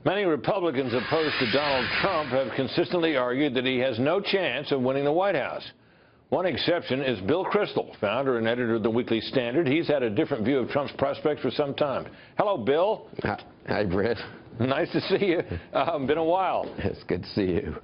Many Republicans opposed to Donald Trump have consistently argued that he has no chance of winning the White House. One exception is Bill Kristol, founder and editor of the Weekly Standard. He's had a different view of Trump's prospects for some time. Hello, Bill. Hi, Brett. Nice to see you. Been a while. It's good to see you.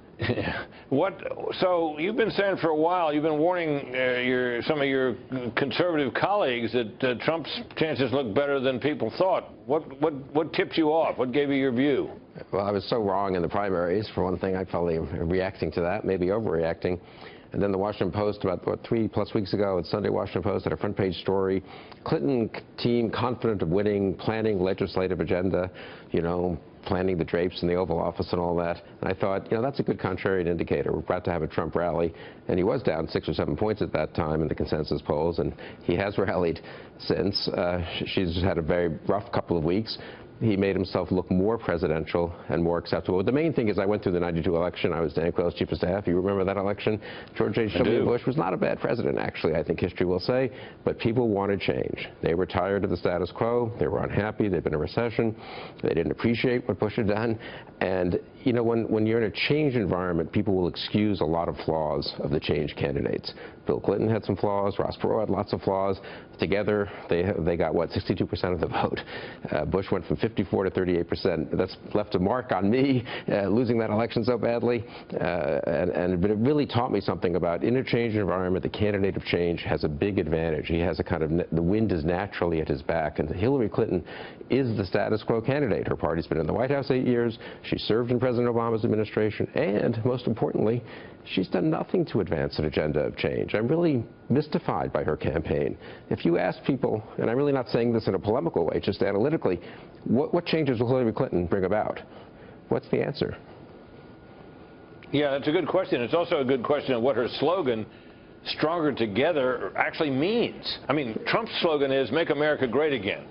So you've been saying for a while, you've been warning some of your conservative colleagues that Trump's chances look better than people thought. What tipped you off? What gave you your view? Well, I was so wrong in the primaries. For one thing, I probably am reacting to that, maybe overreacting. And then the Washington Post, about 3+ weeks ago, at Sunday Washington Post, had a front-page story. Clinton team confident of winning, planning legislative agenda, planning the drapes in the Oval Office and all that. And I thought, that's a good contrarian indicator. We're about to have a Trump rally. And he was down 6 or 7 points at that time in the consensus polls, and he has rallied since. She's had a very rough couple of weeks. He made himself look more presidential and more acceptable. The main thing is I went through the '92 election. I was Dan Quayle's chief of staff. You remember that election? George H.W. Bush was not a bad president, actually, I think history will say. But people wanted change. They were tired of the status quo. They were unhappy. They'd been in a recession. They didn't appreciate what Bush had done. And, when you're in a change environment, people will excuse a lot of flaws of the change candidates. Bill Clinton had some flaws. Ross Perot had lots of flaws. Together, they got, 62% of the vote. Bush went from 54 to 38%. That's left a mark on me, losing that election so badly. But it really taught me something about in a change environment, the candidate of change has a big advantage. He has a kind of, the wind is naturally at his back. And Hillary Clinton is the status quo candidate. Her party's been in the White House 8 years. She served in President Obama's administration. And most importantly, she's done nothing to advance an agenda of change. I'm really mystified by her campaign. If you ask people, and I'm really not saying this in a polemical way, just analytically, what changes will Hillary Clinton bring about? What's the answer? Yeah, that's a good question. It's also a good question of what her slogan, "Stronger Together," actually means. I mean, Trump's slogan is "Make America Great Again."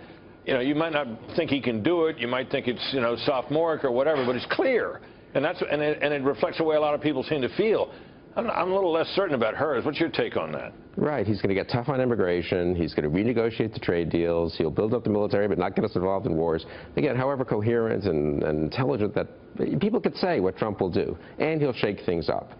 You might not think he can do it. You might think it's, sophomoric or whatever, but it's clear. And it reflects the way a lot of people seem to feel. I'm a little less certain about hers. What's your take on that? Right. He's going to get tough on immigration. He's going to renegotiate the trade deals. He'll build up the military, but not get us involved in wars. Again, however coherent and intelligent that people could say what Trump will do, and he'll shake things up.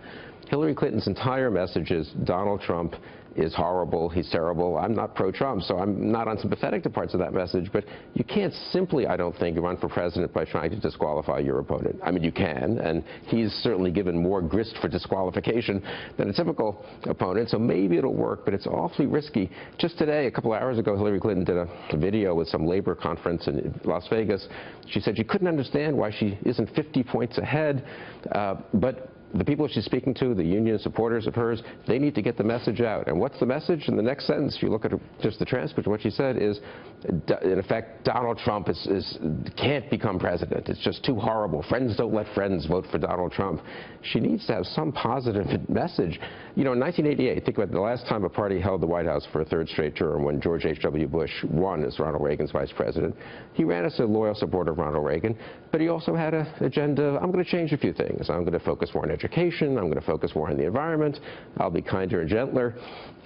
Hillary Clinton's entire message is Donald Trump is horrible, he's terrible. I'm not pro-Trump, so I'm not unsympathetic to parts of that message, but you can't simply, I don't think, run for president by trying to disqualify your opponent. I mean, you can, and he's certainly given more grist for disqualification than a typical opponent, so maybe it'll work, but it's awfully risky. Just today, a couple of hours ago, Hillary Clinton did a video with some labor conference in Las Vegas. She said she couldn't understand why she isn't 50 points ahead, but the people she's speaking to, the union supporters of hers, they need to get the message out. And what's the message? In the next sentence, if you look at just the transcript, what she said is, in effect, Donald Trump can't become president. It's just too horrible. Friends don't let friends vote for Donald Trump. She needs to have some positive message. In 1988, think about the last time a party held the White House for a third straight term when George H.W. Bush won as Ronald Reagan's vice president. He ran as a loyal supporter of Ronald Reagan, but he also had an agenda, I'm going to change a few things. I'm going to focus more on education. I'm going to focus more on the environment. I'll be kinder and gentler.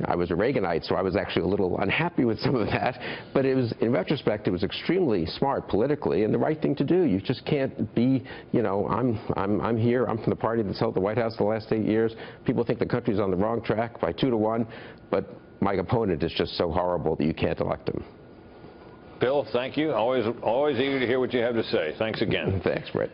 I was a Reaganite, so I was actually a little unhappy with some of that. But it was, in retrospect, it was extremely smart politically and the right thing to do. You just can't be, I'm here. I'm from the party that's held the White House the last 8 years. People think the country's on the wrong track by 2 to 1, but my opponent is just so horrible that you can't elect him. Bill, thank you. Always eager to hear what you have to say. Thanks again. Thanks, Brett.